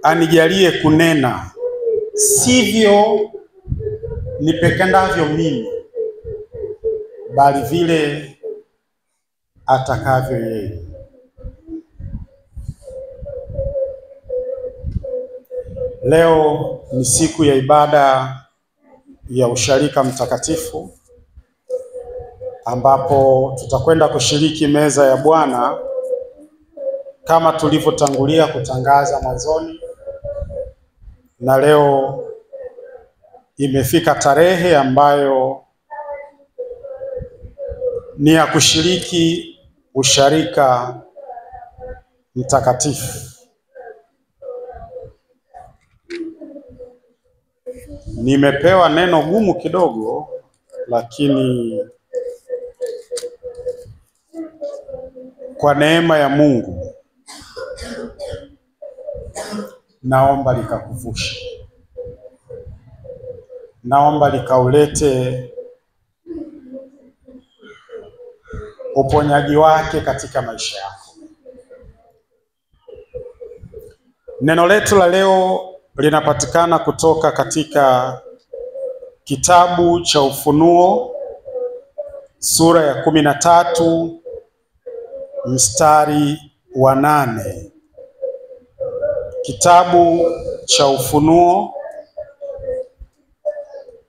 anijalie kunena, sivyo nipendavyo mimi, bali vile atakavyo yeye. Leo ni siku ya ibada ya usharika mtakatifu, ambapo tutakwenda kushiriki meza ya Bwana kama tulivyotangulia kutangaza mwanzoni, na leo imefika tarehe ambayo ni ya kushiriki usharika mtakatifu. Nimepewa neno gumu kidogo, lakini kwa neema ya Mungu naomba likakuvushe, naomba likaulete uponyaji wake katika maisha yako. Neno letu la leo linapatikana kutoka katika kitabu cha Ufunuo sura ya 13 mstari wa 8. Kitabu cha Ufunuo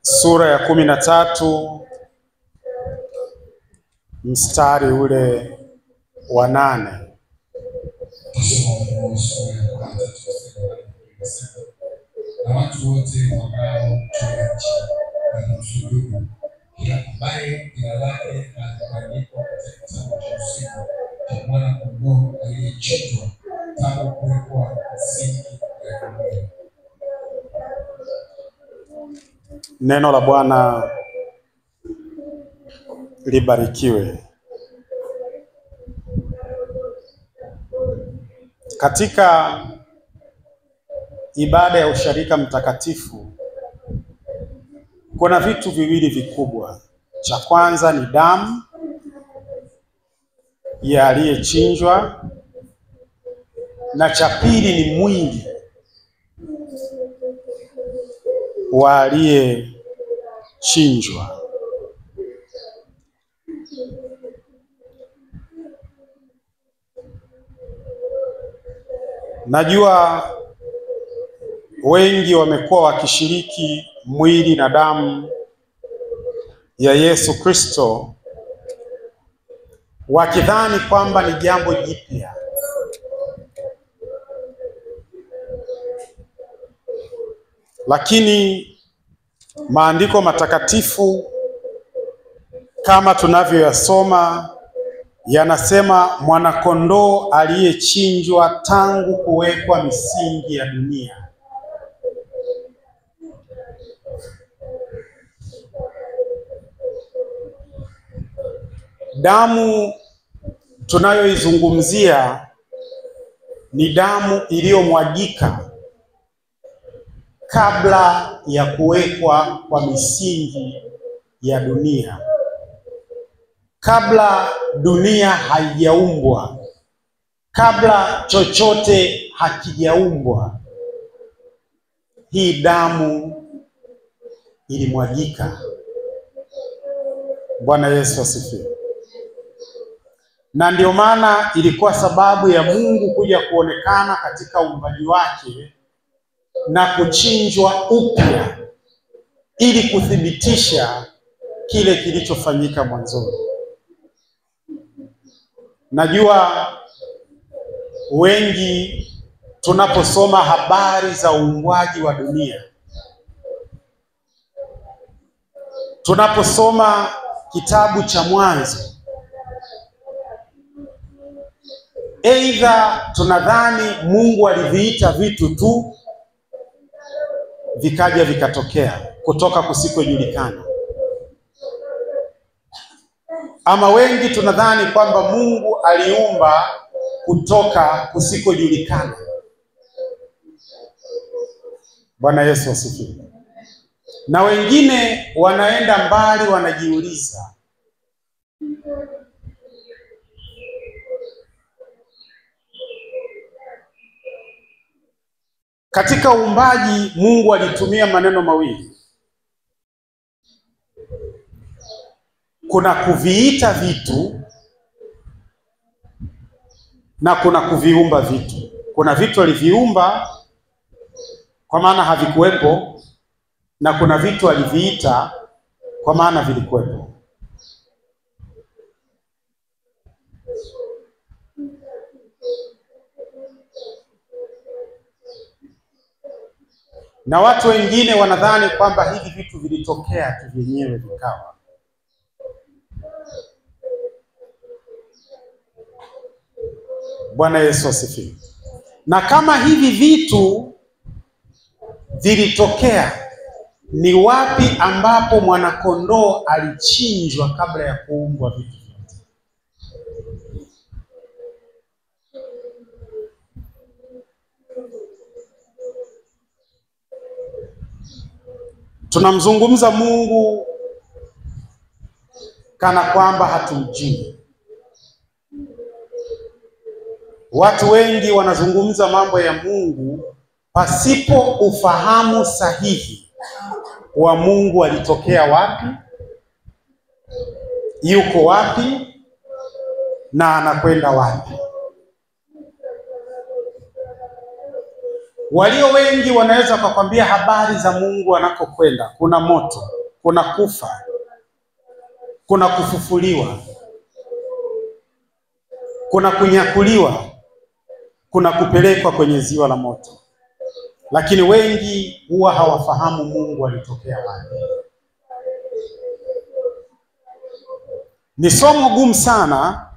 sura ya 13 mstari ule wa 8. Na watu wote ambao tumeachi wanamsujudu kila ambaye jina lake limeandikwa katika kitabu cha uzima cha mwana kondoo aliyechinjwa tangu kuwekwa misingi ya dunia. Neno la Bwana libarikiwe. Katika ibada ya usharika mtakatifu kuna vitu viwili vikubwa. Cha kwanza ni damu ya aliyechinjwa, na cha pili ni mwili wa aliyechinjwa. Najua wengi wamekuwa wakishiriki mwili na damu ya Yesu Kristo wakidhani kwamba ni jambo jipya. Lakini maandiko matakatifu kama tunavyoyasoma yanasema mwanakondoo aliyechinjwa tangu kuwekwa misingi ya dunia. Damu tunayoizungumzia ni damu iliyomwagika kabla ya kuwekwa kwa misingi ya dunia, kabla dunia haijaumbwa, kabla chochote hakijaumbwa. Hii damu ilimwagika. Bwana Yesu asifiwe. Na ndio maana ilikuwa sababu ya Mungu kuja kuonekana katika uumbaji wake na kuchinjwa upya ili kuthibitisha kile kilichofanyika mwanzoni. Najua wengi tunaposoma habari za uumbaji wa dunia, tunaposoma kitabu cha Mwanzo, aidha tunadhani Mungu aliviita vitu tu vikaja vikatokea kutoka kusikojulikana, ama wengi tunadhani kwamba Mungu aliumba kutoka kusikojulikana. Bwana Yesu asifiwe. Na wengine wanaenda mbali, wanajiuliza, Katika uumbaji Mungu alitumia maneno mawili. Kuna kuviita vitu na kuna kuviumba vitu. Kuna vitu aliviumba kwa maana havikuwepo, na kuna vitu aliviita kwa maana vilikuwepo. Na watu wengine wanadhani kwamba hivi vitu vilitokea tu vyenyewe vikawa. Bwana Yesu asifiwe. Na kama hivi vitu vilitokea, ni wapi ambapo mwanakondoo alichinjwa kabla ya kuumbwa vitu vyote? Tunamzungumza Mungu kana kwamba hatumjui. Watu wengi wanazungumza mambo ya Mungu pasipo ufahamu sahihi wa Mungu alitokea wapi, yuko wapi, na anakwenda wapi. Walio wengi wanaweza kukwambia habari za Mungu anakokwenda. Kuna moto, kuna kufa, kuna kufufuliwa, kuna kunyakuliwa, kuna kupelekwa kwenye ziwa la moto. Lakini wengi huwa hawafahamu Mungu alitokea wapi. Ni somo gumu sana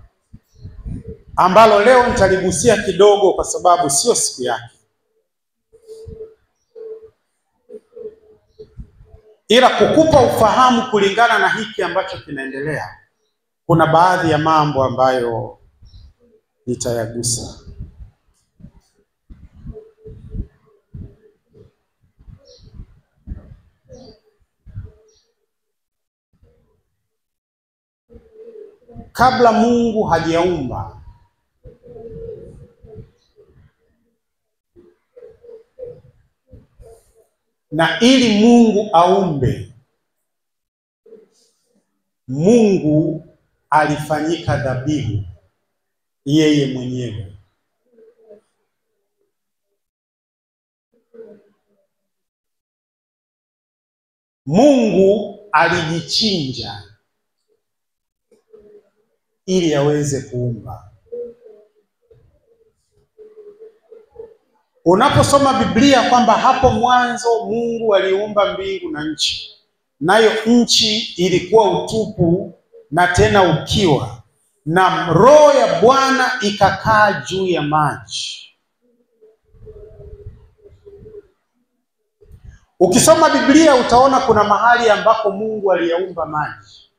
ambalo leo nitaligusia kidogo kwa sababu sio siku yake. Ila kukupa ufahamu kulingana na hiki ambacho kinaendelea, kuna baadhi ya mambo ambayo nitayagusa. Kabla Mungu hajaumba, na ili Mungu aumbe, Mungu alifanyika dhabihu yeye mwenyewe. Mungu alijichinja ili aweze kuumba. Unaposoma Biblia kwamba hapo mwanzo Mungu aliumba mbingu na nchi, nayo nchi ilikuwa utupu na tena ukiwa, na Roho ya Bwana ikakaa juu ya maji. Ukisoma Biblia utaona kuna mahali ambako Mungu aliyaumba maji.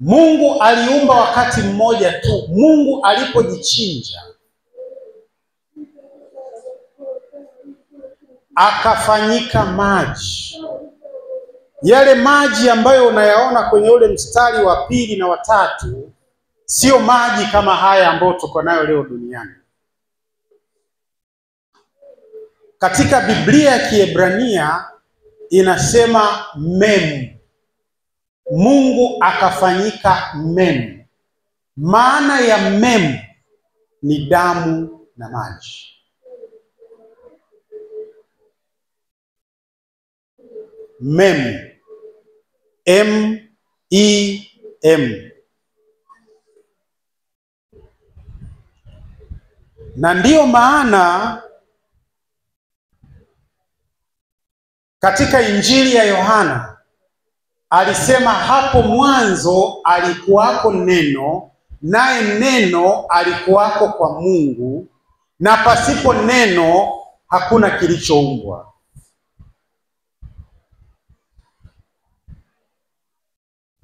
Mungu aliumba wakati mmoja tu. Mungu alipojichinja akafanyika maji. Yale maji ambayo unayaona kwenye ule mstari wa 2 na wa 3 sio maji kama haya ambayo tuko nayo leo duniani. Katika Biblia ya Kiebrania inasema mem. Mungu akafanyika mem. Maana ya mem ni damu na maji. Mem, M-E-M. Na ndiyo maana katika Injili ya Yohana alisema hapo mwanzo alikuwako neno, naye neno alikuwako kwa Mungu, na pasipo neno hakuna kilichoumbwa.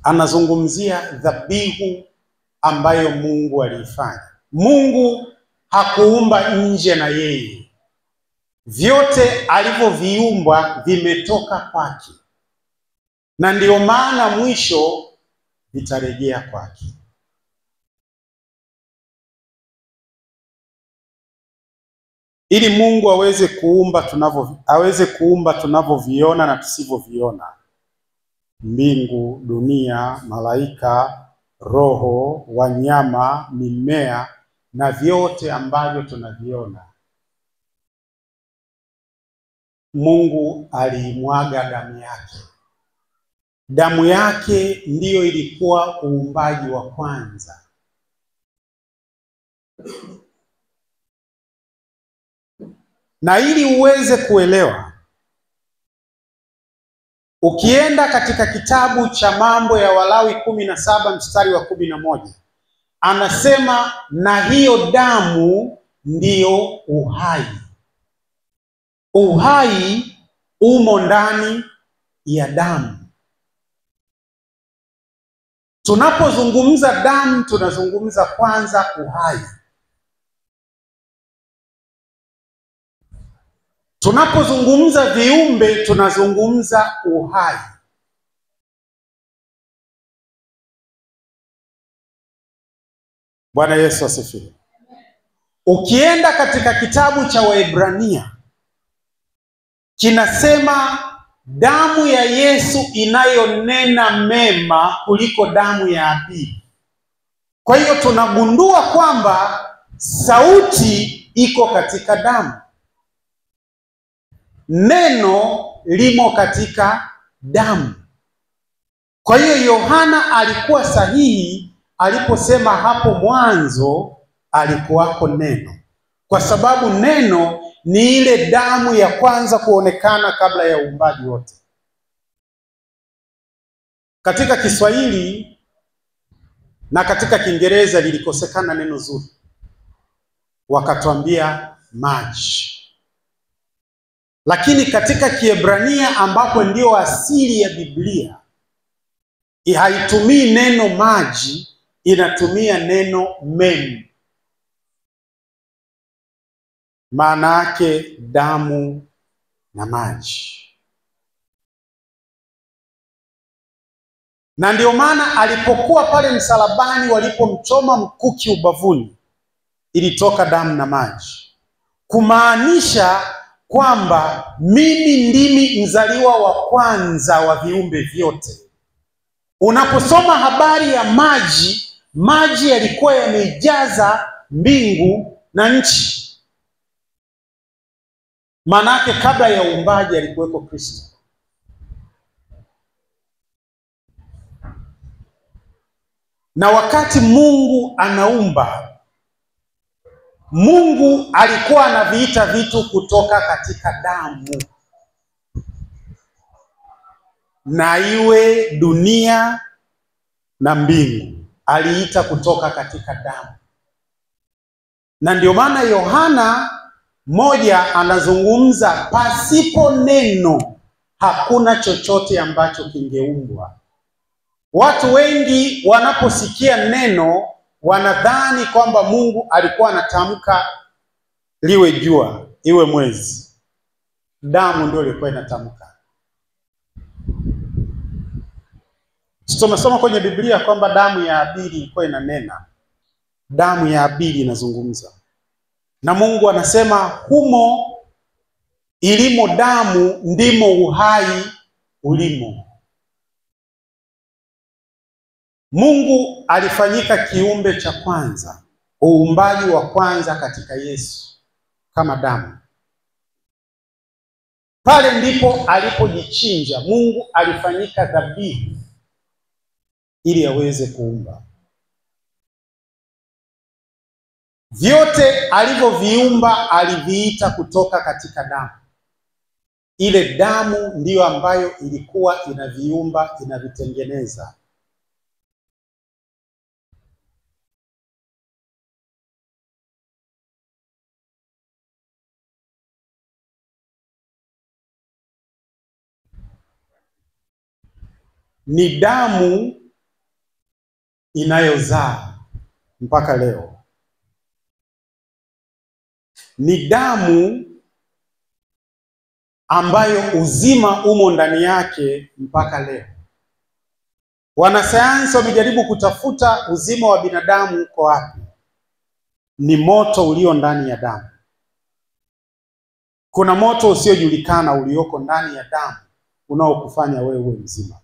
Anazungumzia dhabihu ambayo Mungu aliifanya. Mungu hakuumba nje na yeye. Vyote alivyoviumba vimetoka kwake, na ndiyo maana mwisho vitarejea kwake. ili Mungu aweze kuumba tunavyoviona na tusivyoviona: mbingu, dunia, malaika, roho, wanyama, mimea na vyote ambavyo tunaviona. Mungu aliimwaga damu yake. Damu yake ndiyo ilikuwa uumbaji wa kwanza. Na ili uweze kuelewa, ukienda katika kitabu cha Mambo ya Walawi 17 mstari wa 11, anasema na hiyo damu ndiyo uhai. Uhai umo ndani ya damu. Tunapozungumza damu, tunazungumza kwanza uhai. Tunapozungumza viumbe, tunazungumza uhai. Bwana Yesu asifiwe. Ukienda katika kitabu cha Waebrania, kinasema damu ya Yesu inayonena mema kuliko damu ya Abili. Kwa hiyo tunagundua kwamba sauti iko katika damu. Neno limo katika damu. Kwa hiyo Yohana alikuwa sahihi aliposema hapo mwanzo alikuwako neno, kwa sababu neno ni ile damu ya kwanza kuonekana kabla ya uumbaji wote. Katika Kiswahili na katika Kiingereza lilikosekana neno zuri, wakatuambia maji. Lakini katika Kiebrania ambapo ndio asili ya Biblia, haitumii neno maji, inatumia neno mem. Maana yake damu na maji. Na ndio maana alipokuwa pale msalabani, walipomchoma mkuki ubavuni, ilitoka damu na maji, kumaanisha kwamba mimi ndimi mzaliwa wa kwanza wa viumbe vyote. Unaposoma habari ya maji, maji yalikuwa yamejaza mbingu na nchi. Manake kabla ya uumbaji alikuweko Kristo. Na wakati Mungu anaumba, Mungu alikuwa anaviita vitu kutoka katika damu. Na iwe dunia na mbingu, aliita kutoka katika damu. Na ndio maana Yohana moja anazungumza pasipo neno hakuna chochote ambacho kingeumbwa. Watu wengi wanaposikia neno wanadhani kwamba Mungu alikuwa anatamka liwe jua, iwe mwezi. Damu ndio ilikuwa inatamka. Tumesoma kwenye Biblia kwamba damu ya Abili ilikuwa inanena. Damu ya Abili inazungumza. Na Mungu anasema humo ilimo damu ndimo uhai ulimo. Mungu alifanyika kiumbe cha kwanza, uumbaji wa kwanza katika Yesu kama damu. Pale ndipo alipojichinja. Mungu alifanyika dhabihu ili aweze kuumba. Vyote alivyoviumba aliviita kutoka katika damu. Ile damu ndiyo ambayo ilikuwa inaviumba, inavitengeneza. Ni damu inayozaa mpaka leo. Ni damu ambayo uzima umo ndani yake mpaka leo. Wanasayansi wamejaribu kutafuta uzima wa binadamu uko wapi. Ni moto ulio ndani ya damu. Kuna moto usiojulikana ulioko ndani ya damu unaokufanya wewe mzima,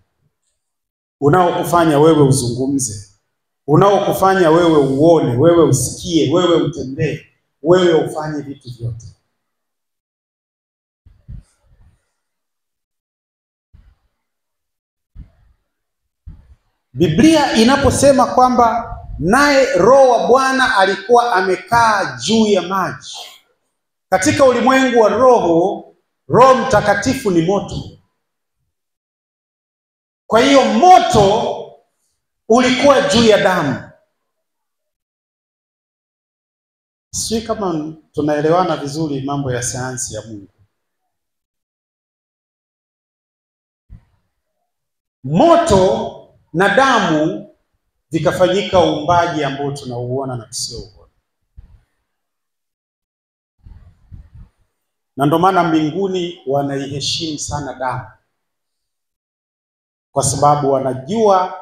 unaokufanya wewe uzungumze, unaokufanya wewe uone, wewe usikie, wewe utembee, wewe ufanye vitu vyote. Biblia inaposema kwamba naye Roho wa Bwana alikuwa amekaa juu ya maji, katika ulimwengu wa roho, Roho Mtakatifu ni moto. Kwa hiyo moto ulikuwa juu ya damu. Sisi kama tunaelewana vizuri mambo ya sayansi ya Mungu. Moto na damu vikafanyika uumbaji ambao tunauona na tusiouona. Na ndio maana mbinguni wanaiheshimu sana damu, kwa sababu wanajua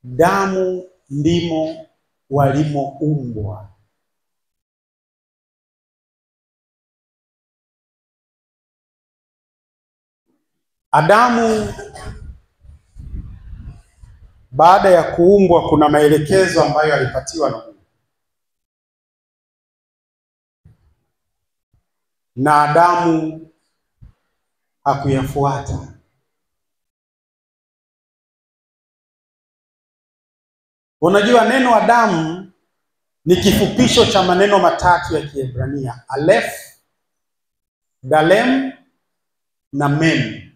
damu ndimo walimoumbwa. Adamu baada ya kuumbwa kuna maelekezo ambayo alipatiwa na Mungu, na Adamu hakuyafuata. Unajua neno Adamu ni kifupisho cha maneno matatu ya Kiebrania: Aleph, Dalem na Mem.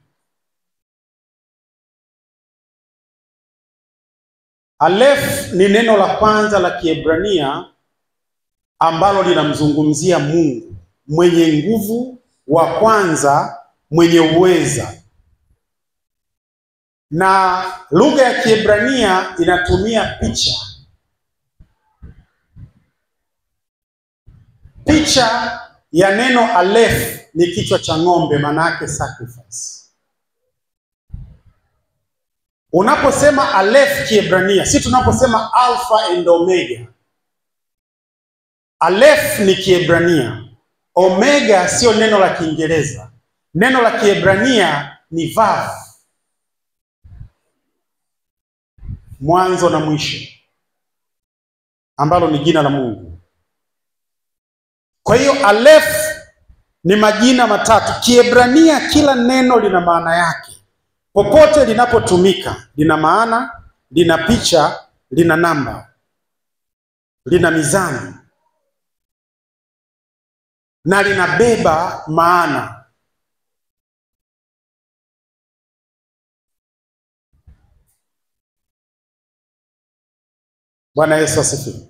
Aleph ni neno la kwanza la Kiebrania ambalo linamzungumzia Mungu mwenye nguvu, wa kwanza, mwenye uweza. Na lugha ya Kiebrania inatumia picha. Picha ya neno Aleph ni kichwa cha ng'ombe, maana yake sacrifice. Unaposema Aleph Kiebrania, si tunaposema Alpha and Omega. Aleph ni Kiebrania, Omega sio neno la Kiingereza. Neno la Kiebrania ni Vav, mwanzo na mwisho, ambalo ni jina la Mungu. Kwa hiyo Aleph ni majina matatu. Kiebrania kila neno lina maana yake. Popote linapotumika lina maana, lina picha, lina namba, lina mizani, na linabeba maana. Bwana Yesu asifiwe.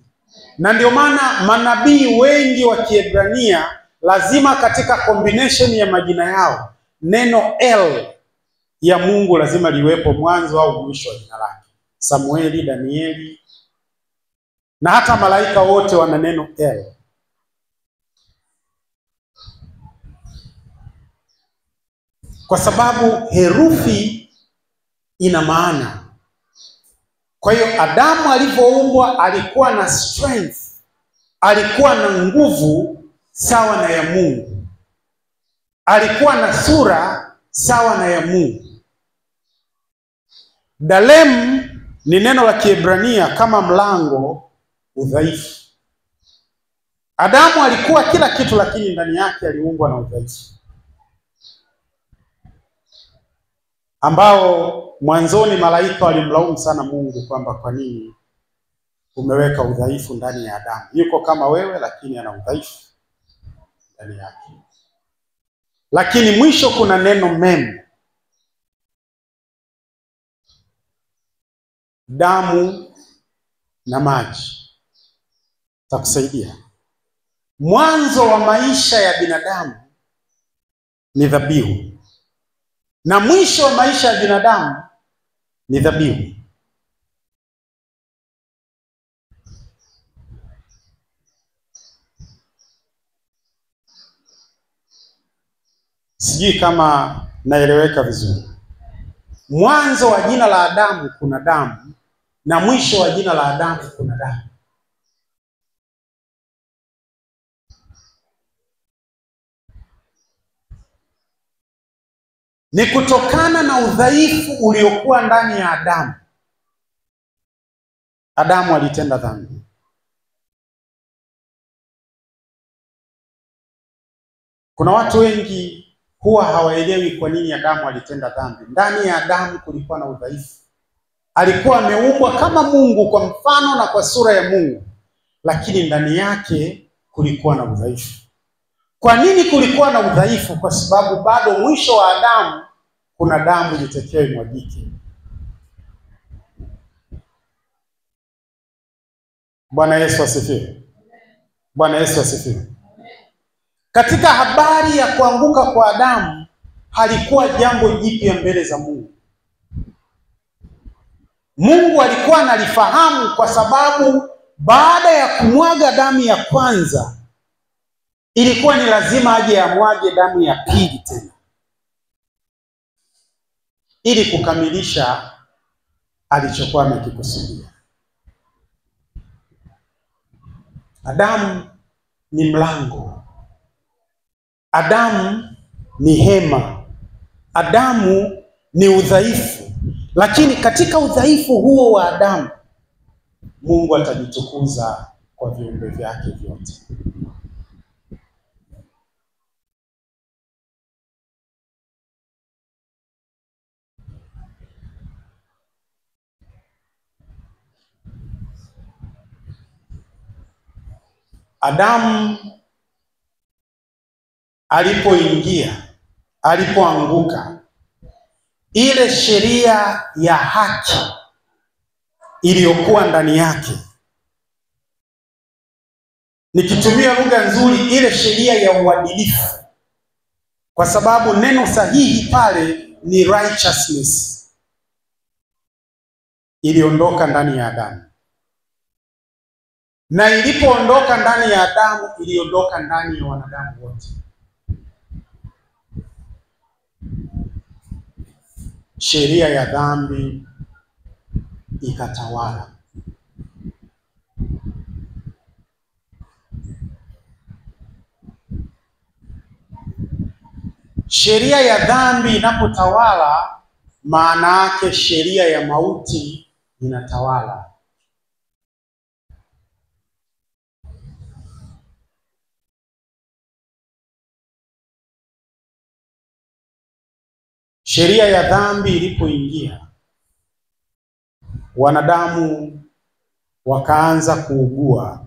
Na ndio maana manabii wengi wa Kiebrania lazima katika combination ya majina yao neno El ya Mungu lazima liwepo mwanzo au mwisho wa jina lake. Samueli, Danieli na hata malaika wote wana neno El. Kwa sababu herufi ina maana. Kwa hiyo Adamu alipoumbwa alikuwa na strength, alikuwa na nguvu sawa na ya Mungu. Alikuwa na sura sawa na ya Mungu. Dalem ni neno la Kiebrania kama mlango, udhaifu. Adamu alikuwa kila kitu, lakini ndani yake aliumbwa na udhaifu, ambao mwanzoni malaika walimlaumu sana Mungu kwamba kwa nini umeweka udhaifu ndani ya Adamu. Yuko kama wewe, lakini ana udhaifu ndani yake. Lakini mwisho kuna neno Mem, damu na maji. Takusaidia. Mwanzo wa maisha ya binadamu ni dhabihu, na mwisho wa maisha ya binadamu ni dhabihu. Sijui kama naeleweka vizuri. Mwanzo wa jina la Adamu kuna damu, na mwisho wa jina la Adamu kuna damu. Ni kutokana na udhaifu uliokuwa ndani ya Adamu. Adamu alitenda dhambi. Kuna watu wengi huwa hawaelewi kwa nini Adamu alitenda dhambi. Ndani ya Adamu kulikuwa na udhaifu. Alikuwa ameumbwa kama Mungu kwa mfano na kwa sura ya Mungu, lakini ndani yake kulikuwa na udhaifu. Kwa nini kulikuwa na udhaifu? Kwa sababu bado mwisho wa Adamu kuna damu ilitakiwa imwagike. Bwana Yesu asifiwe. Bwana Yesu asifiwe. Katika habari ya kuanguka kwa Adamu, halikuwa jambo jipya mbele za Mungu. Mungu alikuwa analifahamu, kwa sababu baada ya kumwaga damu ya kwanza, ilikuwa ni lazima aje amwage damu ya pili tena, ili kukamilisha alichokuwa amekikusudia. Adamu ni mlango. Adamu ni hema. Adamu ni udhaifu. Lakini katika udhaifu huo wa Adamu, Mungu atajitukuza kwa viumbe vyake vyote. Adamu alipoanguka, ile sheria ya haki iliyokuwa ndani yake, nikitumia lugha nzuri, ile sheria ya uadilifu, kwa sababu neno sahihi pale ni righteousness, iliondoka ndani ya Adamu. Na ilipoondoka ndani ya Adamu, iliondoka ndani ya wanadamu wote. Sheria ya dhambi ikatawala. Sheria ya dhambi inapotawala, maana yake sheria ya mauti inatawala. Sheria ya dhambi ilipoingia, wanadamu wakaanza kuugua,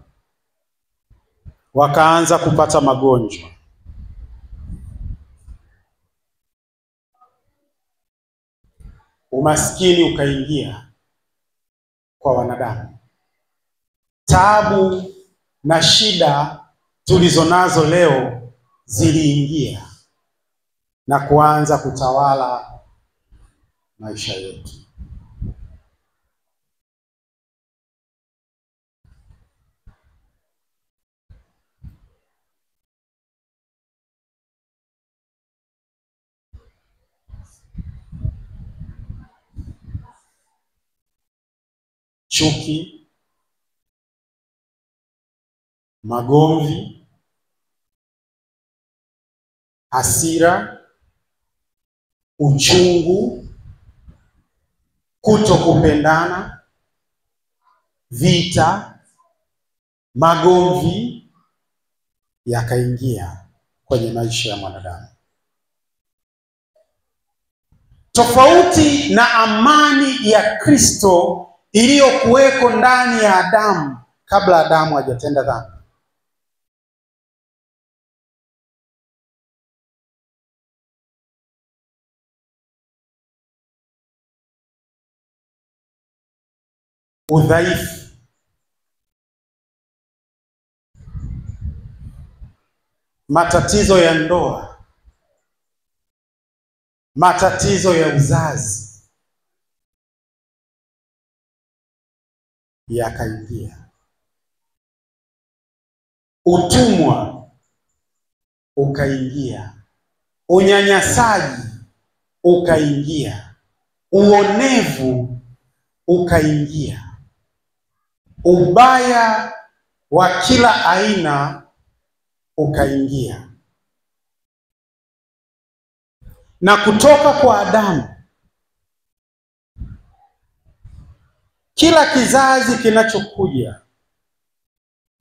wakaanza kupata magonjwa. Umaskini ukaingia kwa wanadamu. Taabu na shida tulizonazo leo ziliingia na kuanza kutawala maisha yetu. Chuki, magomvi, hasira, uchungu, kutokupendana, vita, magomvi yakaingia kwenye maisha ya mwanadamu. Tofauti na amani ya Kristo iliyokuweko ndani ya Adamu kabla Adamu hajatenda dhambi. Udhaifu, matatizo ya ndoa, matatizo ya uzazi yakaingia. Utumwa ukaingia. Unyanyasaji ukaingia. Uonevu ukaingia. Ubaya wa kila aina ukaingia. na kutoka kwa Adamu kila kizazi kinachokuja,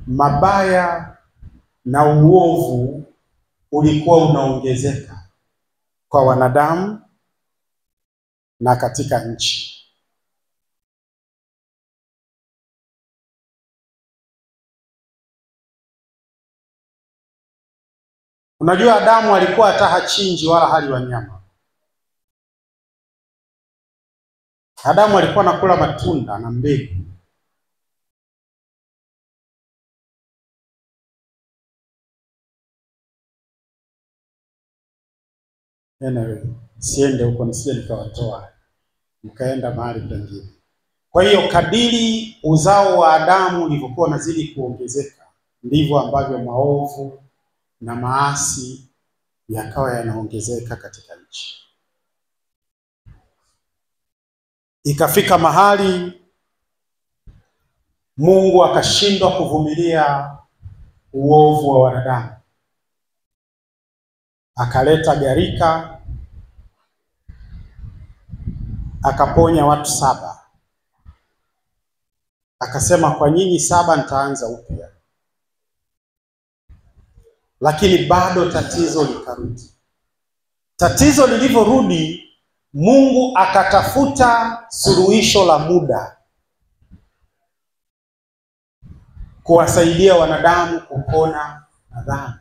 mabaya na uovu ulikuwa unaongezeka kwa wanadamu na katika nchi. Unajua Adamu alikuwa hata hachinji wala hali wanyama. Adamu alikuwa anakula matunda na mbegu. Anyway, siende huko nisije nikawatoa mkaenda mahali pengine. Kwa hiyo kadiri uzao wa Adamu ulivyokuwa unazidi kuongezeka, ndivyo ambavyo maovu na maasi yakawa yanaongezeka katika nchi. Ikafika mahali Mungu akashindwa kuvumilia uovu wa wanadamu. Akaleta gharika, akaponya watu 7. Akasema kwa nyinyi 7 nitaanza upya. Lakini bado tatizo likarudi. Tatizo lilivyorudi, Mungu akatafuta suluhisho la muda kuwasaidia wanadamu kupona na dhambi.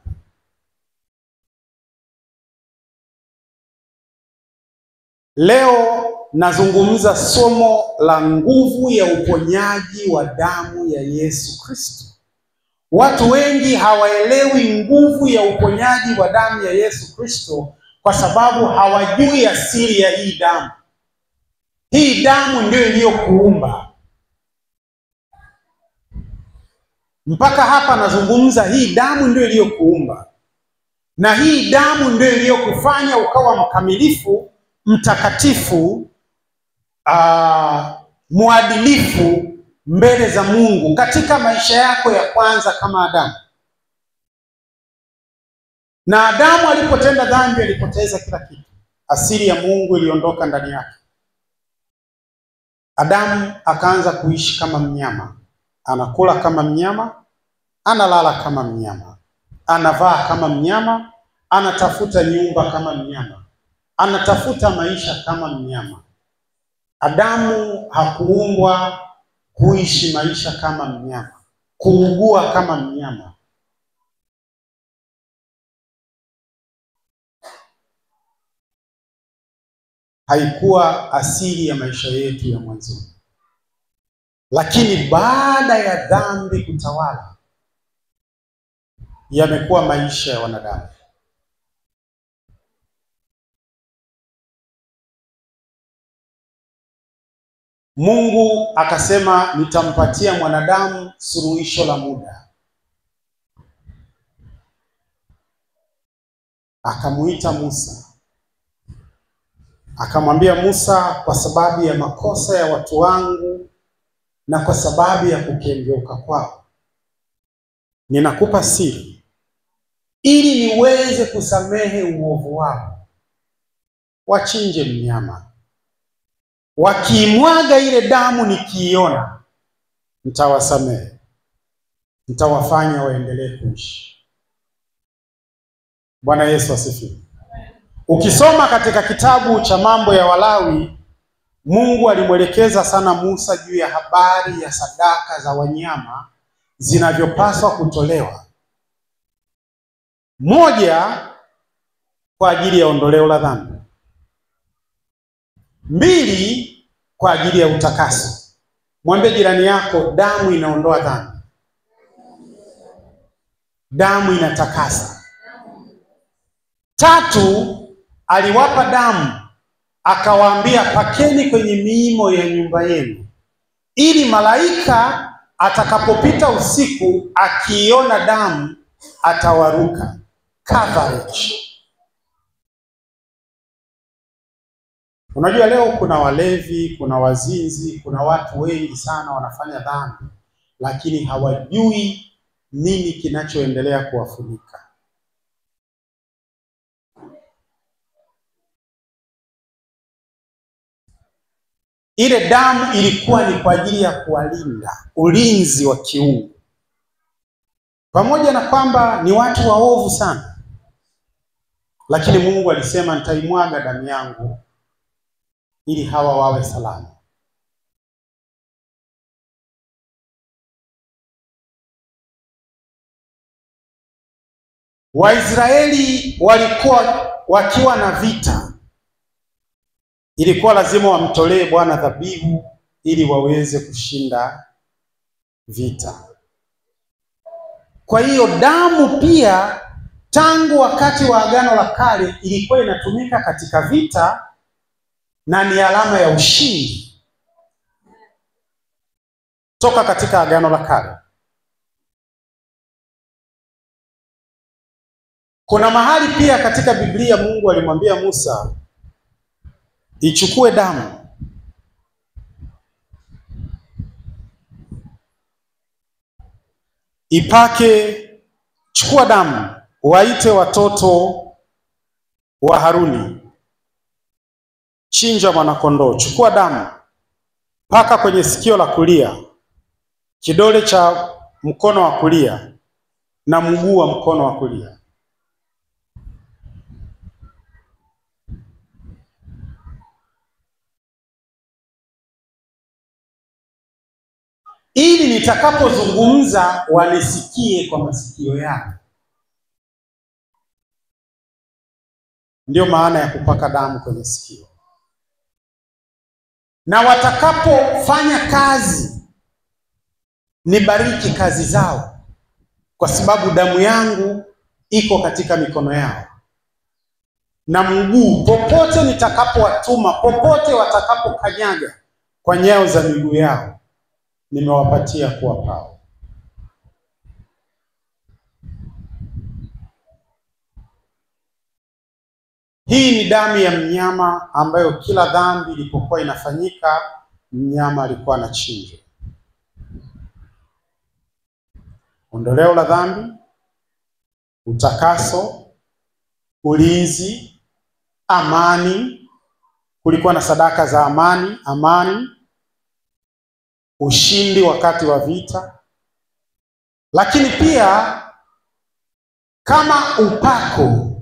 Leo nazungumza somo la nguvu ya uponyaji wa damu ya Yesu Kristo. Watu wengi hawaelewi nguvu ya uponyaji wa damu ya Yesu Kristo kwa sababu hawajui asili ya hii damu. Hii damu ndio iliyokuumba. Mpaka hapa nazungumza, hii damu ndio iliyokuumba. Na hii damu ndio iliyokufanya ukawa mkamilifu, mtakatifu, mwadilifu mbele za Mungu katika maisha yako ya kwanza kama Adamu. Na Adamu alipotenda dhambi alipoteza kila kitu. Asili ya Mungu iliondoka ndani yake. Adamu akaanza kuishi kama mnyama. Anakula kama mnyama, analala kama mnyama, anavaa kama mnyama, anatafuta nyumba kama mnyama, anatafuta maisha kama mnyama. Adamu hakuumbwa kuishi maisha kama mnyama, kuugua kama mnyama. Haikuwa asili ya maisha yetu ya mwanzoni. Lakini baada ya dhambi kutawala, yamekuwa maisha ya wanadamu. Mungu akasema nitampatia mwanadamu suluhisho la muda. Akamuita Musa. Akamwambia Musa, kwa sababu ya makosa ya watu wangu na kwa sababu ya kukengeuka kwao, ninakupa siri ili niweze kusamehe uovu wao. Wachinje mnyama. Wakimwaga ile damu nikiiona, nitawasamehe. Nitawafanya waendelee kuishi. Bwana Yesu asifiwe. Ukisoma katika kitabu cha Mambo ya Walawi, Mungu alimwelekeza sana Musa juu ya habari ya sadaka za wanyama zinavyopaswa kutolewa. Moja, kwa ajili ya ondoleo la dhambi. 2, kwa ajili ya utakaso. Mwambie jirani yako, damu inaondoa dhambi. Damu inatakasa. 3, aliwapa damu, akawaambia pakeni kwenye miimo ya nyumba yenu, ili malaika atakapopita usiku akiiona damu atawaruka. Coverage. Unajua leo kuna walevi, kuna wazinzi, kuna watu wengi sana wanafanya dhambi, lakini hawajui nini kinachoendelea kuwafunika. Ile damu ilikuwa ni kwa ajili ya kuwalinda, ulinzi wa kiungu. Pamoja na kwamba ni watu waovu sana, lakini Mungu alisema nitaimwaga damu yangu ili hawa wawe salama. Waisraeli walikuwa wakiwa na vita, ilikuwa lazima wamtolee Bwana dhabihu ili waweze kushinda vita. Kwa hiyo damu pia tangu wakati wa Agano la Kale ilikuwa inatumika katika vita na ni alama ya ushindi. Toka katika Agano la Kale kuna mahali pia katika Biblia Mungu alimwambia Musa ichukue damu ipake, chukua damu, waite watoto wa Haruni, chinja mwanakondoo, chukua damu, paka kwenye sikio la kulia, kidole cha mkono wa kulia na mguu wa mkono wa kulia. Ili nitakapozungumza wanisikie kwa masikio yao. Ndio maana ya kupaka damu kwenye sikio. Na watakapofanya kazi nibariki kazi zao, kwa sababu damu yangu iko katika mikono yao. Na mguu, popote nitakapowatuma, popote watakapokanyaga kwa nyayo za miguu yao, nimewapatia kuwa pao. Hii ni damu ya mnyama ambayo kila dhambi ilipokuwa inafanyika, mnyama alikuwa anachinjwa. Ondoleo la dhambi, utakaso, ulinzi, amani. Kulikuwa na sadaka za amani, ushindi wakati wa vita, lakini pia kama upako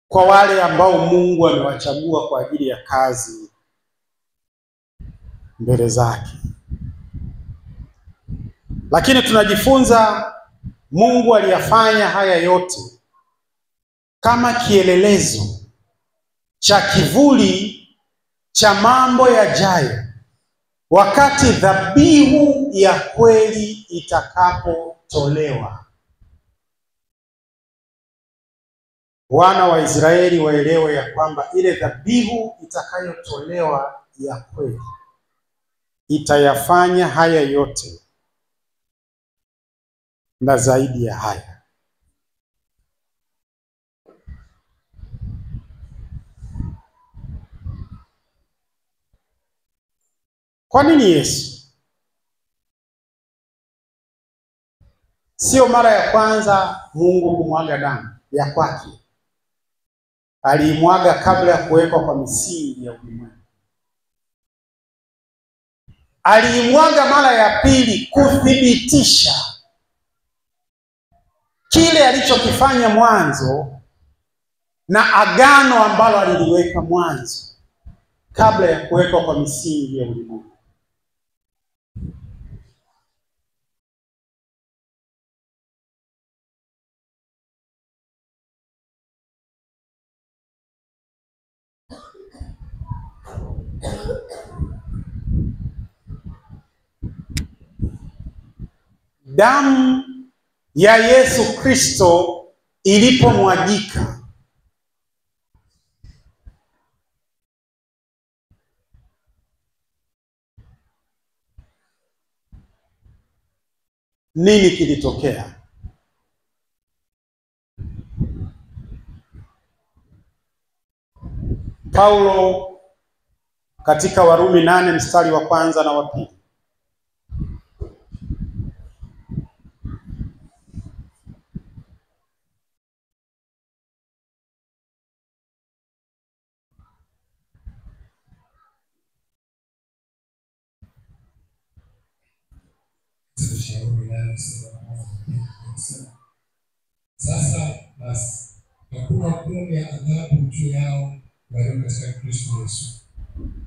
kwa wale ambao Mungu amewachagua kwa ajili ya kazi mbele zake. Lakini tunajifunza Mungu aliyafanya haya yote kama kielelezo cha kivuli cha mambo yajayo, wakati dhabihu ya kweli itakapotolewa. Wana wa Israeli waelewe ya kwamba ile dhabihu itakayotolewa ya kweli itayafanya haya yote na zaidi ya haya. Kwa nini Yesu? Sio mara ya kwanza Mungu kumwaga damu ya kwake. Aliimwaga kabla ya kuwekwa kwa misingi ya ulimwengu. Aliimwaga mara ya pili kuthibitisha kile alichokifanya mwanzo na agano ambalo aliliweka mwanzo kabla ya kuwekwa kwa misingi ya ulimwengu. Damu ya Yesu Kristo ilipomwagika, nini kilitokea? Paulo katika Warumi 8 mstari wa 1 na wa 2. shauri yanayosema sasa basi hakuna hukumu ya adhabu juu yao walio katika Kristo Yesu,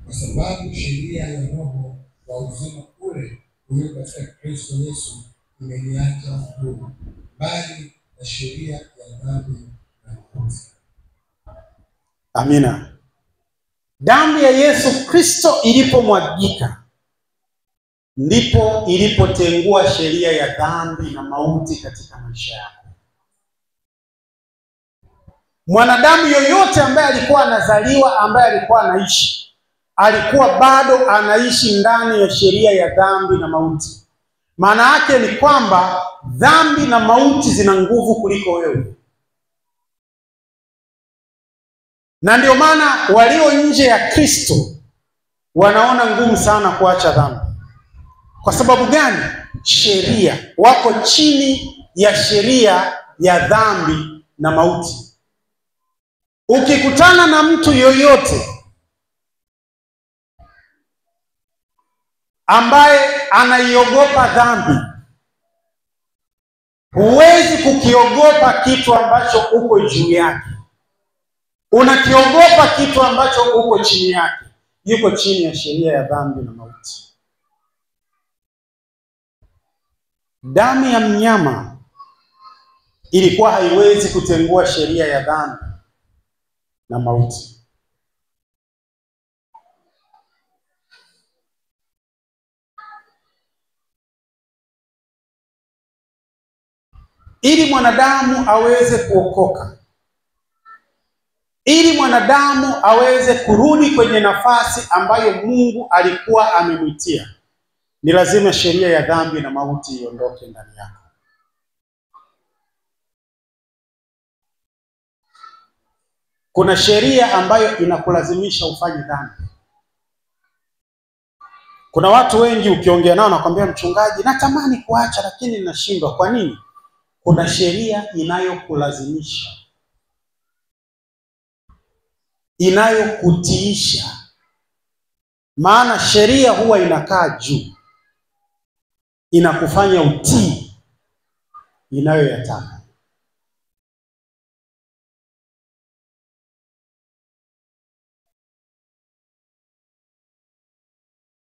kwa sababu sheria ya Roho wa uzima ule ulio katika Kristo Yesu imeniacha huru, bali na sheria ya dhambi na mauti. Amina. Damu ya Yesu Kristo ilipomwagika ndipo ilipotengua sheria ya dhambi na mauti katika maisha yako. Mwanadamu yoyote ambaye alikuwa anazaliwa, ambaye alikuwa anaishi, alikuwa bado anaishi ndani ya sheria ya dhambi na mauti. Maana yake ni kwamba dhambi na mauti zina nguvu kuliko wewe. Na ndio maana walio nje ya Kristo wanaona ngumu sana kuacha dhambi. Kwa sababu gani? Sheria. Wako chini ya sheria ya dhambi na mauti. Ukikutana na mtu yoyote ambaye anaiogopa dhambi, huwezi kukiogopa kitu ambacho uko juu yake. Unakiogopa kitu ambacho uko chini yake. Yuko chini ya sheria ya dhambi na mauti. Damu ya mnyama ilikuwa haiwezi kutengua sheria ya dhambi na mauti. Ili mwanadamu aweze kuokoka, ili mwanadamu aweze kurudi kwenye nafasi ambayo Mungu alikuwa amemwitia, ni lazima sheria ya dhambi na mauti iondoke ndani yako. Kuna sheria ambayo inakulazimisha ufanye dhambi. Kuna watu wengi ukiongea nao nakwambia, mchungaji, natamani kuacha lakini ninashindwa. Kwa nini? Kuna sheria inayokulazimisha, inayokutiisha. Maana sheria huwa inakaa juu, inakufanya utii inayoyataka.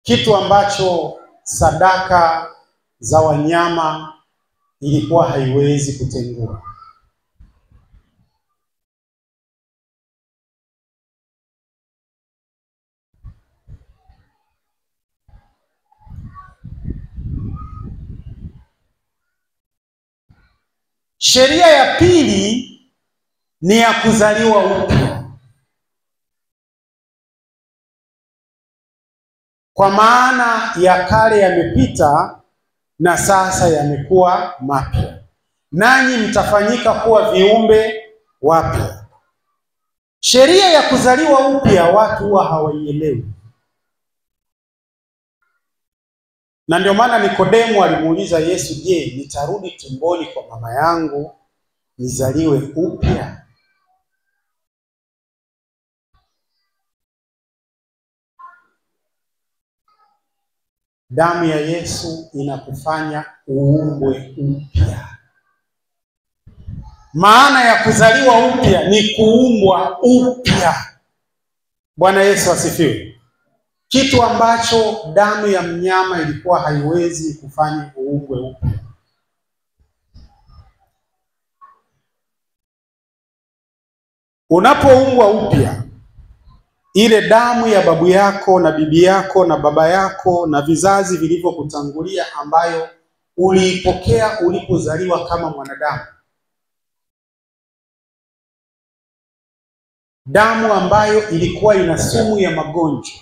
Kitu ambacho sadaka za wanyama ilikuwa haiwezi kutengua. Sheria ya pili ni ya kuzaliwa upya. Kwa maana ya kale yamepita na sasa yamekuwa mapya, nanyi mtafanyika kuwa viumbe wapya. Sheria ya kuzaliwa upya watu huwa hawaielewi. Na ndio maana Nikodemo alimuuliza Yesu, je, nitarudi tumboni kwa mama yangu nizaliwe upya? Damu ya Yesu inakufanya uumbwe upya. Maana ya kuzaliwa upya ni kuumbwa upya. Bwana Yesu asifiwe. Kitu ambacho damu ya mnyama ilikuwa haiwezi kufanya uumbwe upya. Unapoumbwa upya, ile damu ya babu yako na bibi yako na baba yako na vizazi vilivyokutangulia ambayo uliipokea ulipozaliwa kama mwanadamu, damu ambayo ilikuwa ina sumu ya magonjwa,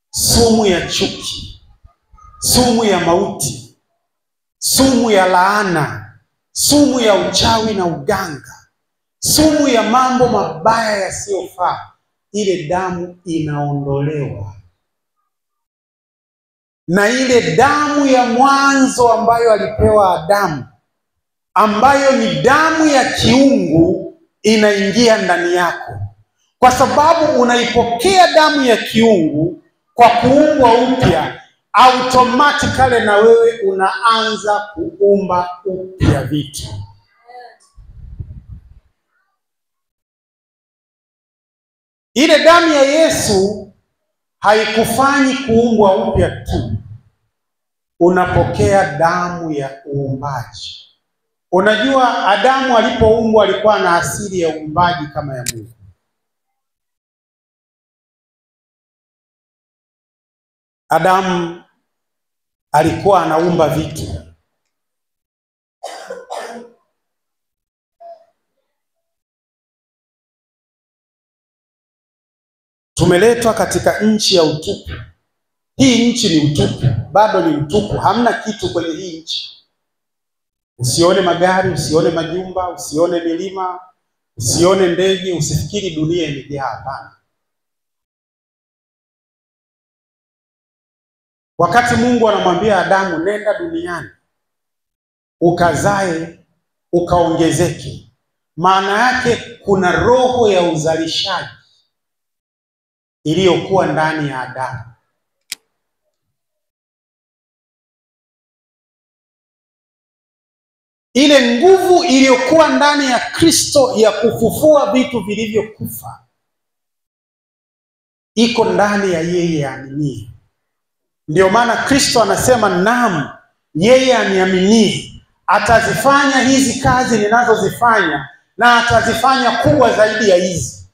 sumu ya chuki, sumu ya mauti, sumu ya laana, sumu ya uchawi na uganga, sumu ya mambo mabaya yasiyofaa, ile damu inaondolewa. Na ile damu ya mwanzo ambayo alipewa Adamu, ambayo ni damu ya kiungu, inaingia ndani yako. Kwa sababu unaipokea damu ya kiungu kwa kuumbwa upya, automatically na wewe unaanza kuumba upya vitu. Ile damu ya Yesu haikufanyi kuumbwa upya tu, unapokea damu ya uumbaji. Unajua Adamu alipoumbwa alikuwa na asili ya uumbaji kama ya Mungu. Adamu alikuwa anaumba vitu. Tumeletwa katika nchi ya utupu. Hii nchi ni utupu, bado ni utupu, hamna kitu kwenye hii nchi. Usione magari, usione majumba, usione milima, usione ndege, usifikiri dunia imejaa. Hapana. Wakati Mungu anamwambia Adamu, nenda duniani ukazae ukaongezeke, maana yake kuna roho ya uzalishaji iliyokuwa ndani ya Adamu. Ile nguvu iliyokuwa ndani ya Kristo ya kufufua vitu vilivyokufa iko ndani ya yeye aaminiye. Ndio maana Kristo anasema, naam, yeye aniaminie atazifanya hizi kazi ninazozifanya, na atazifanya kubwa zaidi ya hizi.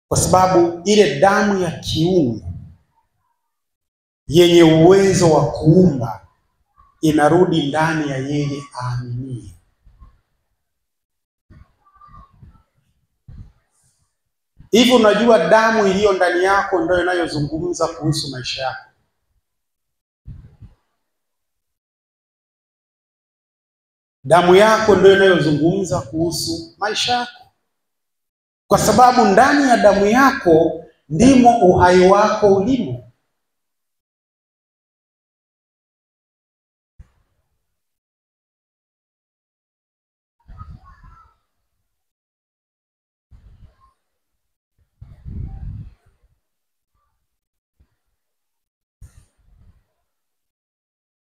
Kwa sababu ile damu ya kiungu yenye uwezo wa kuumba inarudi ndani ya yeye aaminiye. Hivi unajua damu iliyo ndani yako ndio inayozungumza kuhusu maisha yako. Damu yako ndio inayozungumza kuhusu maisha yako. Kwa sababu ndani ya damu yako ndimo uhai wako ulimo.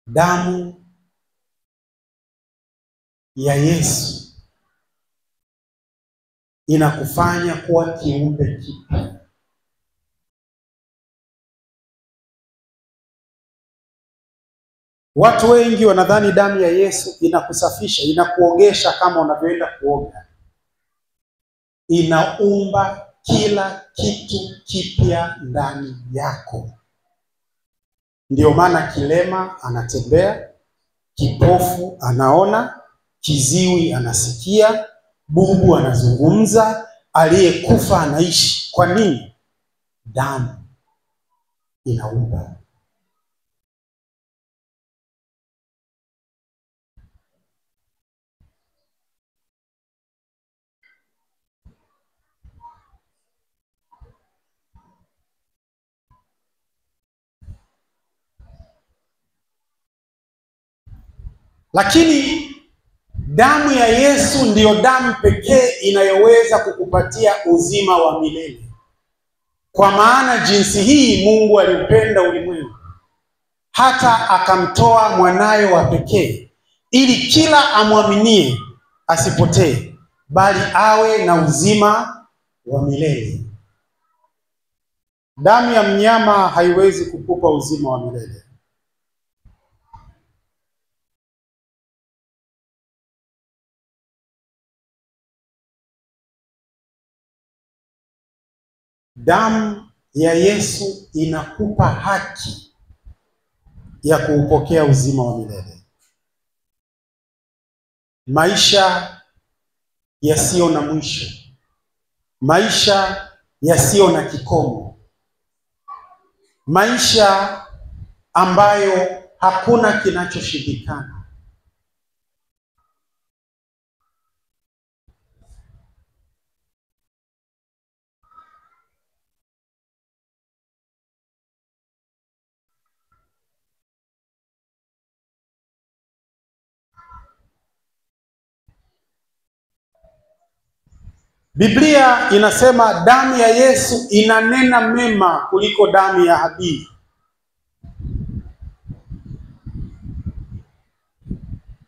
Damu ya Yesu inakufanya kuwa kiumbe kipya. Watu wengi wanadhani damu ya Yesu inakusafisha, inakuogesha kama unavyoenda kuoga. Inaumba kila kitu kipya ndani yako. Ndio maana kilema anatembea, kipofu anaona, kiziwi anasikia, bubu anazungumza, aliyekufa anaishi. Kwa nini? Damu inaumba. Lakini damu ya Yesu ndiyo damu pekee inayoweza kukupatia uzima wa milele. Kwa maana jinsi hii Mungu aliupenda ulimwengu hata akamtoa mwanawe wa pekee, ili kila amwaminie asipotee, bali awe na uzima wa milele. Damu ya mnyama haiwezi kukupa uzima wa milele. Damu ya Yesu inakupa haki ya kuupokea uzima wa milele. Maisha yasiyo na mwisho. Maisha yasiyo na kikomo. Maisha ambayo hakuna kinachoshindikana. Biblia inasema damu ya Yesu inanena mema kuliko damu ya Habili.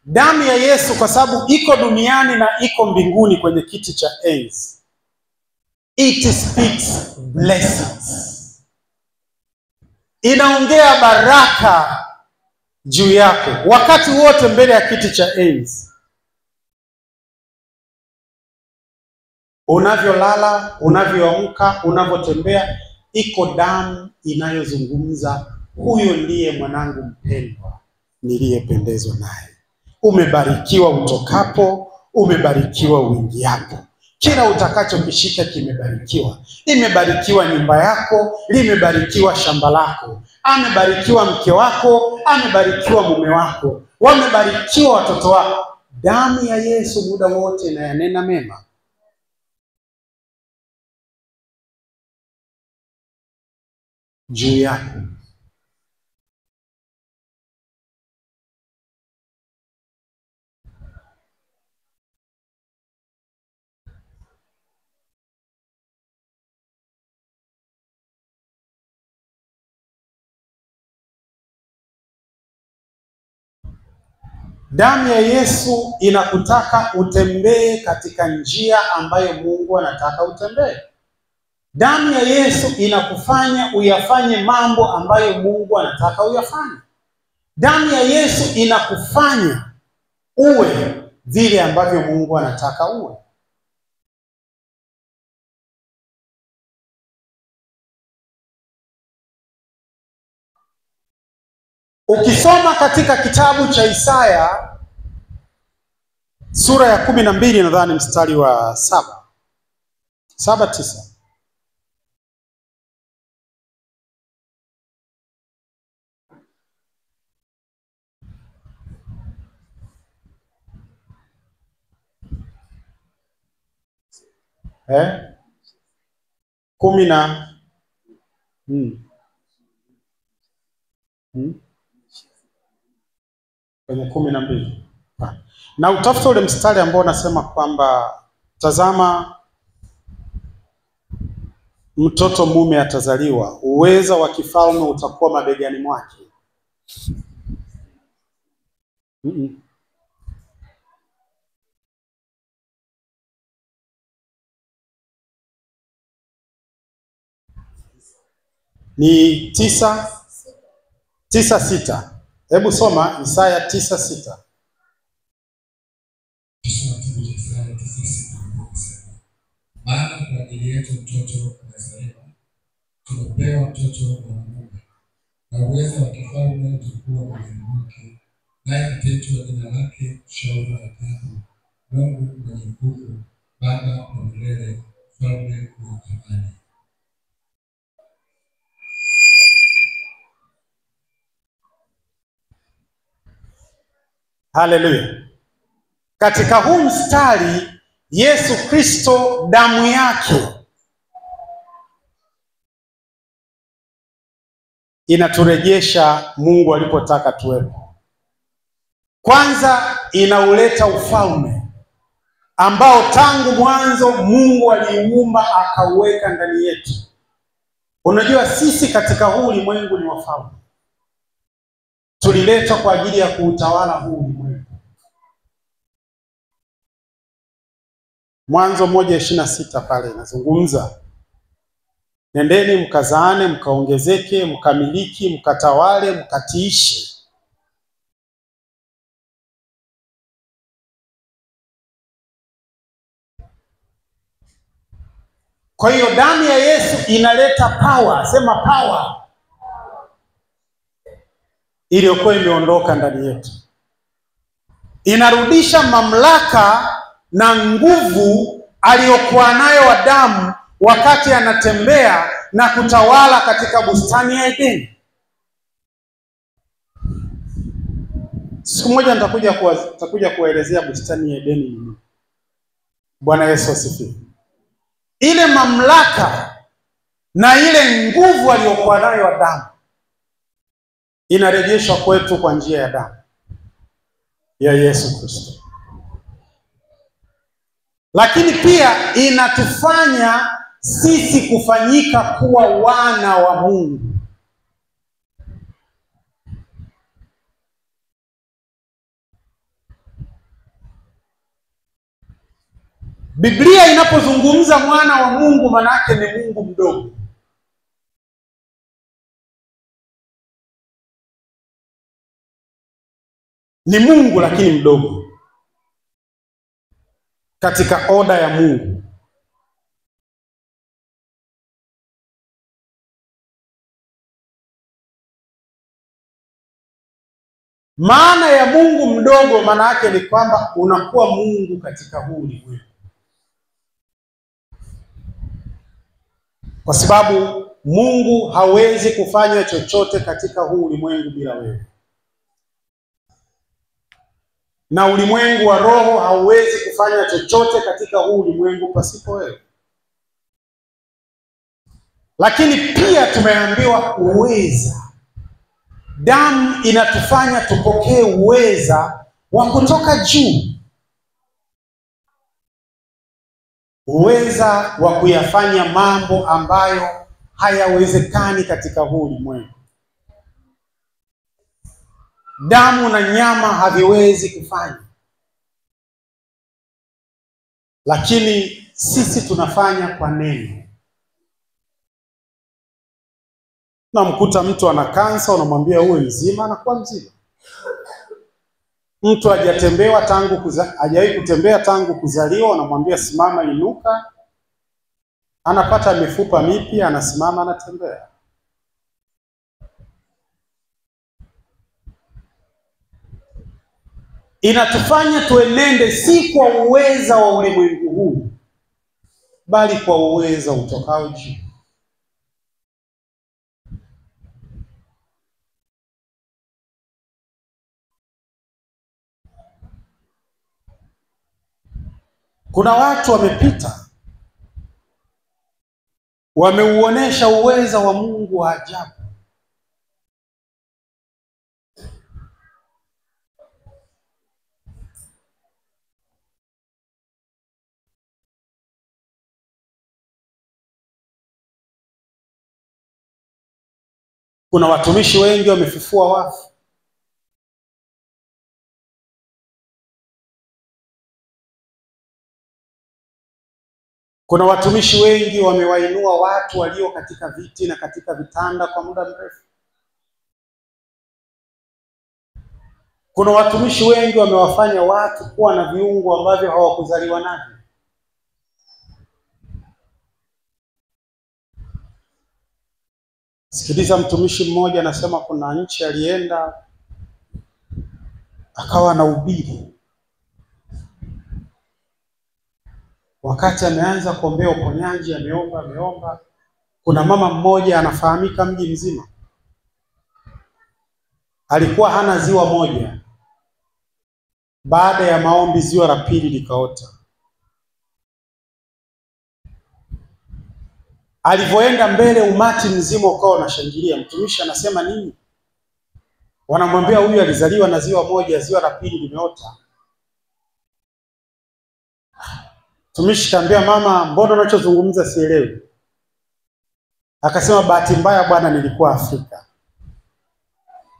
Damu ya Yesu kwa sababu iko duniani na iko mbinguni kwenye kiti cha enzi. It speaks blessings. Inaongea baraka juu yako wakati wote mbele ya kiti cha enzi. Unavyolala, unavyoamka, unavyotembea, iko damu inayozungumza, huyo ndiye mwanangu mpendwa niliyependezwa naye. Umebarikiwa utokapo, umebarikiwa uingiapo. Kila utakachokishika kimebarikiwa. Imebarikiwa nyumba yako, limebarikiwa shamba lako. Amebarikiwa mke wako, amebarikiwa mume wako. Wamebarikiwa watoto wako. Damu ya Yesu muda wote inayanena mema juu yako. Damu ya Yesu inakutaka utembee katika njia ambayo Mungu anataka utembee. Damu ya Yesu inakufanya uyafanye mambo ambayo Mungu anataka uyafanye. Damu ya Yesu inakufanya uwe vile ambavyo Mungu anataka uwe. Ukisoma katika kitabu cha Isaya sura ya 12 nadhani mstari wa 7-9. Kwenye 12. Na utafuta ule mstari ambao unasema kwamba tazama mtoto mume atazaliwa, uweza wa kifalme utakuwa mabegani mwake. Ni 9:6. Hebu soma Isaya 9:6. Maana kwa ajili yetu mtoto amezaliwa, tumepewa mtoto mwanamume, na uwezo wa kifalme utakuwa mabegani mwake, naye ataitwa jina lake Mshauri wa Ajabu, Mungu mwenye Nguvu, Baba wa milele, Mfalme wa amani. Haleluya. Katika huu mstari Yesu Kristo damu yake inaturejesha Mungu alipotaka tuwepo. Kwanza inauleta ufalme ambao tangu mwanzo Mungu aliumba akauweka ndani yetu. Unajua sisi katika huu ulimwengu ni wafalme. Tuliletwa kwa ajili ya kuutawala huu ulimwengu. Mwanzo 1:26 pale inazungumza, nendeni mkazaane, mkaongezeke, mkamiliki, mkatawale, mkatiishe. Kwa hiyo damu ya Yesu inaleta power, sema power, iliyokuwa imeondoka ndani yetu. Inarudisha mamlaka na nguvu aliyokuwa nayo Adamu wakati anatembea na kutawala katika bustani ya Edeni. Siku moja nitakuja kuelezea bustani ya Edeni ni nini. Bwana Yesu asifiwe. Ile mamlaka na ile nguvu aliyokuwa nayo Adamu inarejeshwa kwetu kwa njia ya damu ya Yesu Kristo. lakini pia inatufanya sisi kufanyika kuwa wana wa Mungu. Biblia inapozungumza mwana wa Mungu, maana yake ni Mungu mdogo. Ni Mungu lakini mdogo katika oda ya Mungu. Maana ya Mungu mdogo, maana yake ni kwamba unakuwa Mungu katika huu ulimwengu, kwa sababu Mungu hawezi kufanya chochote katika huu ulimwengu bila wewe, na ulimwengu wa roho hauwezi kufanya chochote katika huu ulimwengu pasipo wewe. Lakini pia tumeambiwa uweza. Damu inatufanya tupokee uweza wa kutoka juu, uweza wa kuyafanya mambo ambayo hayawezekani katika huu ulimwengu. Damu na nyama haviwezi kufanya, lakini sisi tunafanya kwa neno. Namkuta mtu ana kansa, unamwambia uwe mzima, anakuwa mzima. Mtu hajawahi kutembea tangu kuzaliwa, unamwambia simama, inuka, anapata mifupa mipya, anasimama, anatembea. Inatufanya tuenende si kwa uweza wa ulimwengu huu, bali kwa uweza utokao juu. Kuna watu wamepita, wameuonesha uweza wa Mungu wa ajabu. Kuna watumishi wengi wamefufua wafu. Kuna watumishi wengi wamewainua watu walio katika viti na katika vitanda kwa muda mrefu. Kuna watumishi wengi wamewafanya watu kuwa na viungo ambavyo hawakuzaliwa navyo. Sikiliza, mtumishi mmoja anasema kuna nchi alienda akawa anahubiri. Wakati ameanza kuombea uponyaji, ameomba, kuna mama mmoja anafahamika mji mzima, alikuwa hana ziwa moja. Baada ya maombi ziwa la pili likaota. Alivyoenda mbele, umati mzima ukao unashangilia. Mtumishi anasema nini? Wanamwambia huyu alizaliwa na ziwa moja, ziwa la pili limeota. Mtumishi kaambia mama, mbona unachozungumza sielewi? Akasema bahati mbaya bwana, nilikuwa Afrika.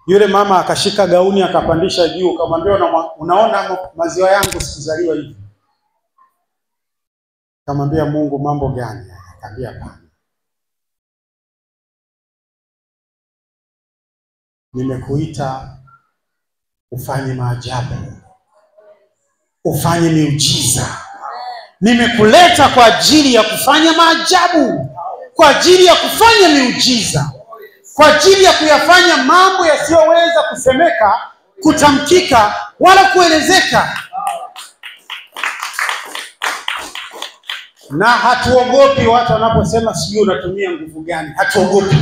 Yule mama akashika gauni akapandisha juu, akamwambia unaona maziwa yangu sikuzaliwa hivi? Akamwambia Mungu, mambo gani? Akamwambia hapana, nimekuita ufanye maajabu, ufanye miujiza. Nimekuleta kwa ajili ya kufanya maajabu, kwa ajili ya kufanya miujiza, kwa ajili ya kuyafanya mambo yasiyoweza kusemeka, kutamkika wala kuelezeka. Na hatuogopi watu wanaposema sijui unatumia nguvu gani. Hatuogopi,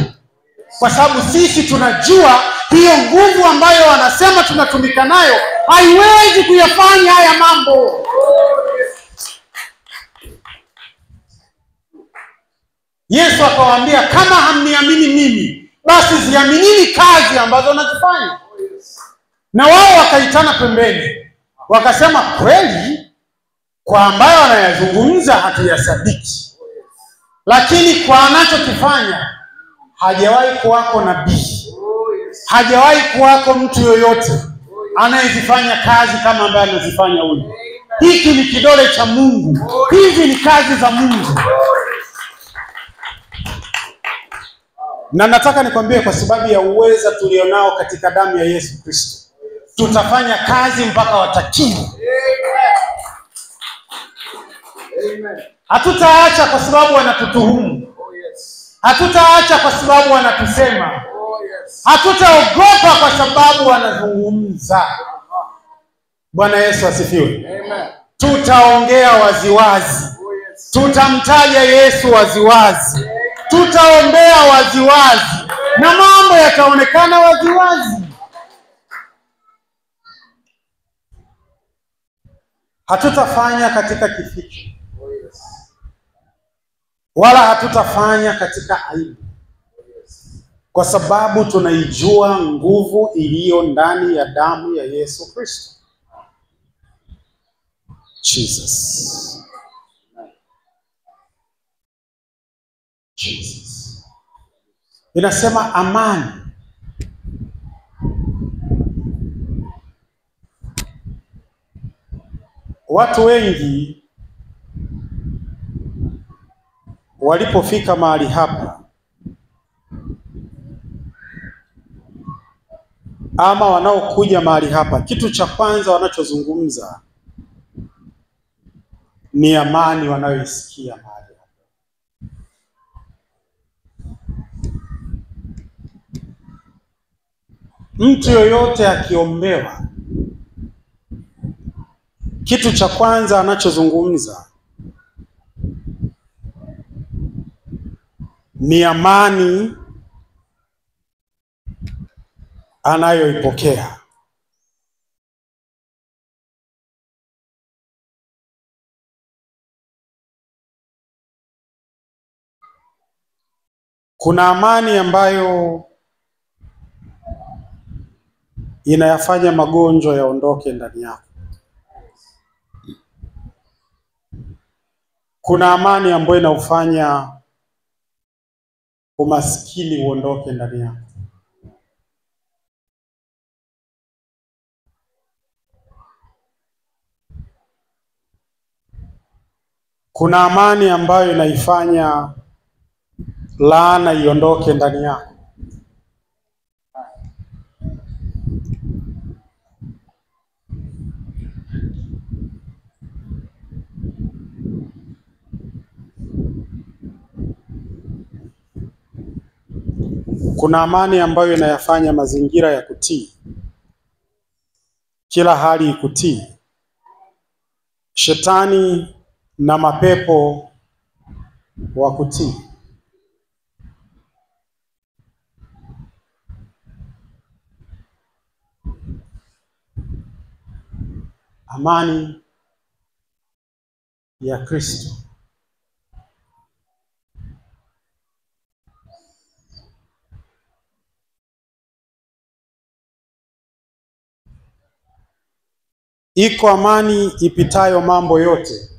kwa sababu sisi tunajua hiyo nguvu ambayo wanasema tunatumika nayo haiwezi kuyafanya haya mambo. Yesu akawaambia, kama hamniamini mimi, basi ziaminini kazi ambazo nazifanya. Na wao wakaitana pembeni, wakasema kweli Kwa ambayo anayazungumza hatuyasadiki, lakini kwa anachokifanya hajawahi kuwako nabii, hajawahi kuwako mtu yoyote anayezifanya kazi kama ambaye anazifanya huyu. Hiki ni kidole cha Mungu, hizi ni kazi za Mungu. Na nataka nikwambie, kwa sababu ya uweza tulionao katika damu ya Yesu Kristo, tutafanya kazi mpaka watakiri. Hatutaacha kwa sababu wanatutuhumu, hatutaacha kwa sababu wanatusema, hatutaogopa kwa sababu wanazungumza. Bwana Yesu asifiwe. Tutaongea waziwazi, tutamtaja Yesu waziwazi, tutaombea waziwazi, na mambo yataonekana waziwazi. Hatutafanya katika kificho, wala hatutafanya katika aibu, kwa sababu tunaijua nguvu iliyo ndani ya damu ya Yesu Kristo. Jesus. Jesus. Inasema amani. Watu wengi walipofika mahali hapa, ama wanaokuja mahali hapa, kitu cha kwanza wanachozungumza ni amani wanayoisikia mahali hapa. Mtu yoyote akiombewa, kitu cha kwanza anachozungumza ni amani anayoipokea. Kuna amani ambayo inayafanya magonjwa yaondoke ndani yako. Kuna amani ambayo inaufanya umaskini uondoke ndani yako. Kuna amani ambayo inaifanya laana iondoke ndani yako. Kuna amani ambayo inayafanya mazingira ya kutii, kila hali ikutii. Shetani na mapepo wa kutii. Amani ya Kristo. Iko amani ipitayo mambo yote,